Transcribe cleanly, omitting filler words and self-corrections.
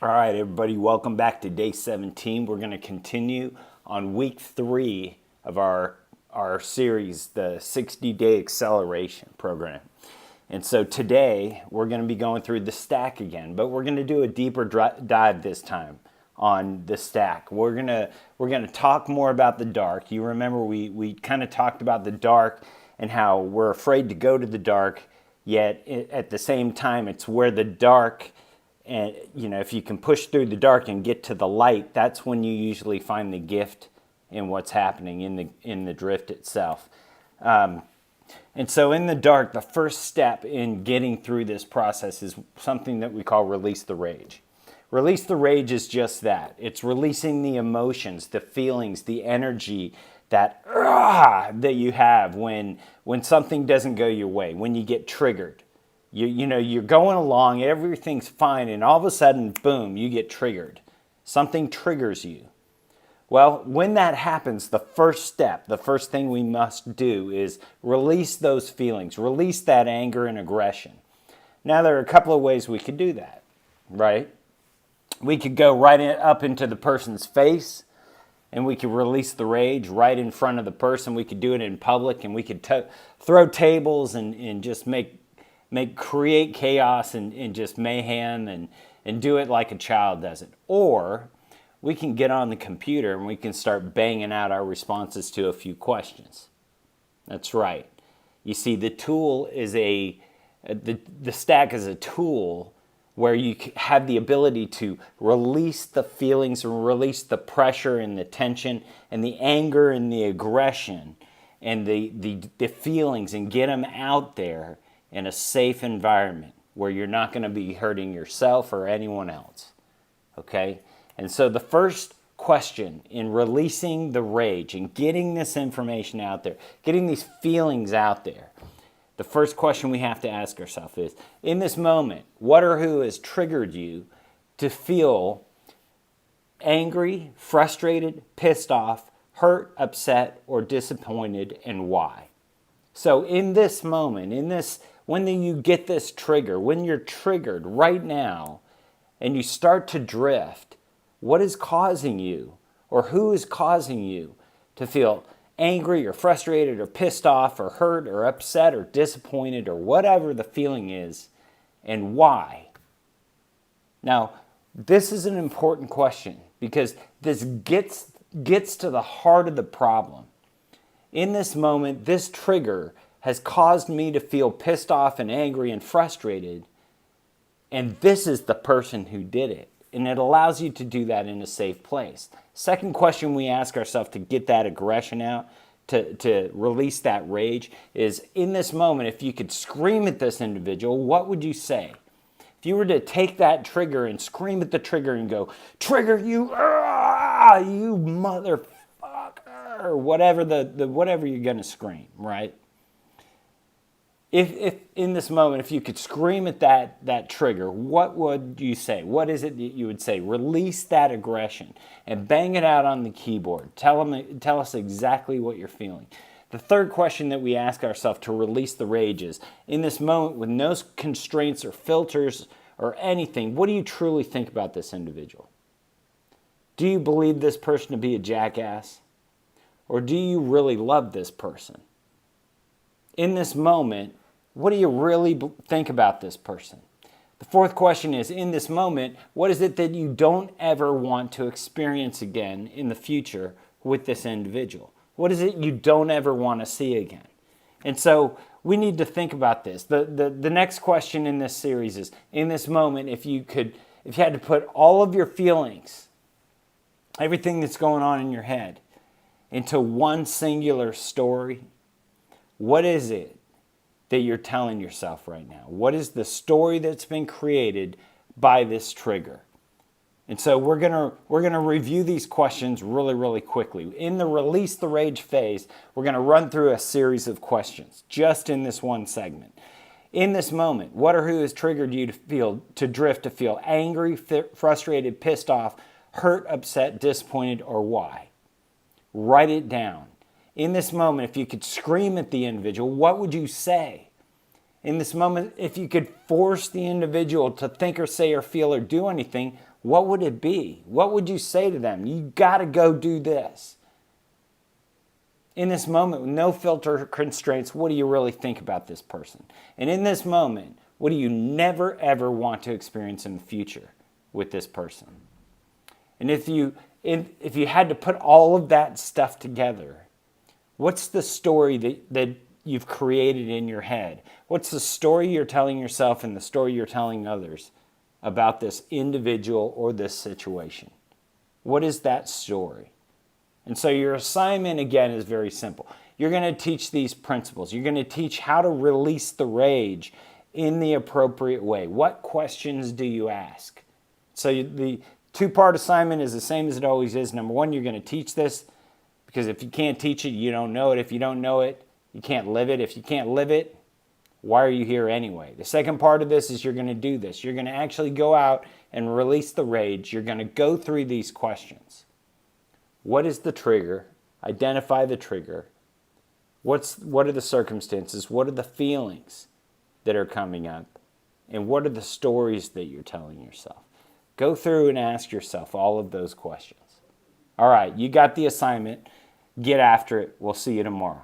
All right, everybody, welcome back to day 17. We're going to continue on week 3 of our series, the 60-day acceleration program. And so today we're going to be going through the stack again, but we're going to do a deeper dive this time on the stack. We're going to talk more about the dark. You remember we kind of talked about the dark and how we're afraid to go to the dark, yet at the same time it's where the dark, and if you can push through the dark and get to the light, that's when you usually find the gift in what's happening in the drift itself. And so in the dark, the first step in getting through this process is something that we call release the rage. Release the rage is just that. It's releasing the emotions, the feelings, the energy that you have when something doesn't go your way, when you get triggered. You're going along, everything's fine, and all of a sudden, boom, you get triggered. Something triggers you. Well, when that happens, the first step, the first thing we must do is release those feelings, release that anger and aggression. Now, there are a couple of ways we could do that, right? We could go up into the person's face, and we could release the rage right in front of the person. We could do it in public, and we could throw tables and just create chaos and just mayhem and do it like a child does it. Or we can get on the computer and we can start banging out our responses to a few questions. That's right. You see, the tool is the stack is a tool where you have the ability to release the feelings and release the pressure and the tension and the anger and the aggression and the feelings and get them out there in a safe environment where you're not going to be hurting yourself or anyone else, okay? And so the first question in releasing the rage and getting this information out there, getting these feelings out there, the first question we have to ask ourselves is, in this moment, what or who has triggered you to feel angry, frustrated, pissed off, hurt, upset, or disappointed, and why? So in this moment, when you get this trigger, when you're triggered right now and you start to drift, what is causing you or who is causing you to feel angry or frustrated or pissed off or hurt or upset or disappointed or whatever the feeling is, and why? Now, this is an important question because this gets to the heart of the problem. In this moment, this trigger has caused me to feel pissed off and angry and frustrated, and this is the person who did it. And it allows you to do that in a safe place. Second question we ask ourselves to get that aggression out, to release that rage, is in this moment, if you could scream at this individual, what would you say? If you were to take that trigger and scream at the trigger and go, "Trigger, you motherfucker," or whatever whatever you're going to scream, right? If in this moment, if you could scream at that trigger, what would you say? What is it that you would say? Release that aggression and bang it out on the keyboard. Tell us exactly what you're feeling. The third question that we ask ourselves to release the rage is, in this moment with no constraints or filters or anything, what do you truly think about this individual? Do you believe this person to be a jackass? Or do you really love this person? In this moment, what do you really think about this person? The fourth question is, in this moment, what is it that you don't ever want to experience again in the future with this individual? What is it you don't ever want to see again? And so we need to think about this. The next question in this series is, in this moment, if you had to put all of your feelings, everything that's going on in your head, into one singular story, what is it that you're telling yourself right now? What is the story that's been created by this trigger? And so we're gonna review these questions really, really quickly. In the release the rage phase, we're gonna run through a series of questions just in this one segment. In this moment, what or who has triggered you to drift, to feel angry, frustrated, pissed off, hurt, upset, disappointed, or why? Write it down. In this moment, if you could scream at the individual, what would you say? In this moment, if you could force the individual to think or say or feel or do anything, what would it be? What would you say to them? You got to go do this. In this moment, with no filter or constraints, what do you really think about this person? And in this moment, what do you never, ever want to experience in the future with this person? And if you had to put all of that stuff together, what's the story that you've created in your head? What's the story you're telling yourself and the story you're telling others about this individual or this situation? What is that story? And so your assignment, again, is very simple. You're going to teach these principles. You're going to teach how to release the rage in the appropriate way. What questions do you ask? So the two-part assignment is the same as it always is. Number one, you're going to teach this, because if you can't teach it, you don't know it. If you don't know it, you can't live it. If you can't live it, why are you here anyway? The second part of this is you're going to do this. You're going to actually go out and release the rage. You're going to go through these questions. What is the trigger? Identify the trigger. What are the circumstances? What are the feelings that are coming up? And what are the stories that you're telling yourself? Go through and ask yourself all of those questions. All right, you got the assignment. Get after it. We'll see you tomorrow.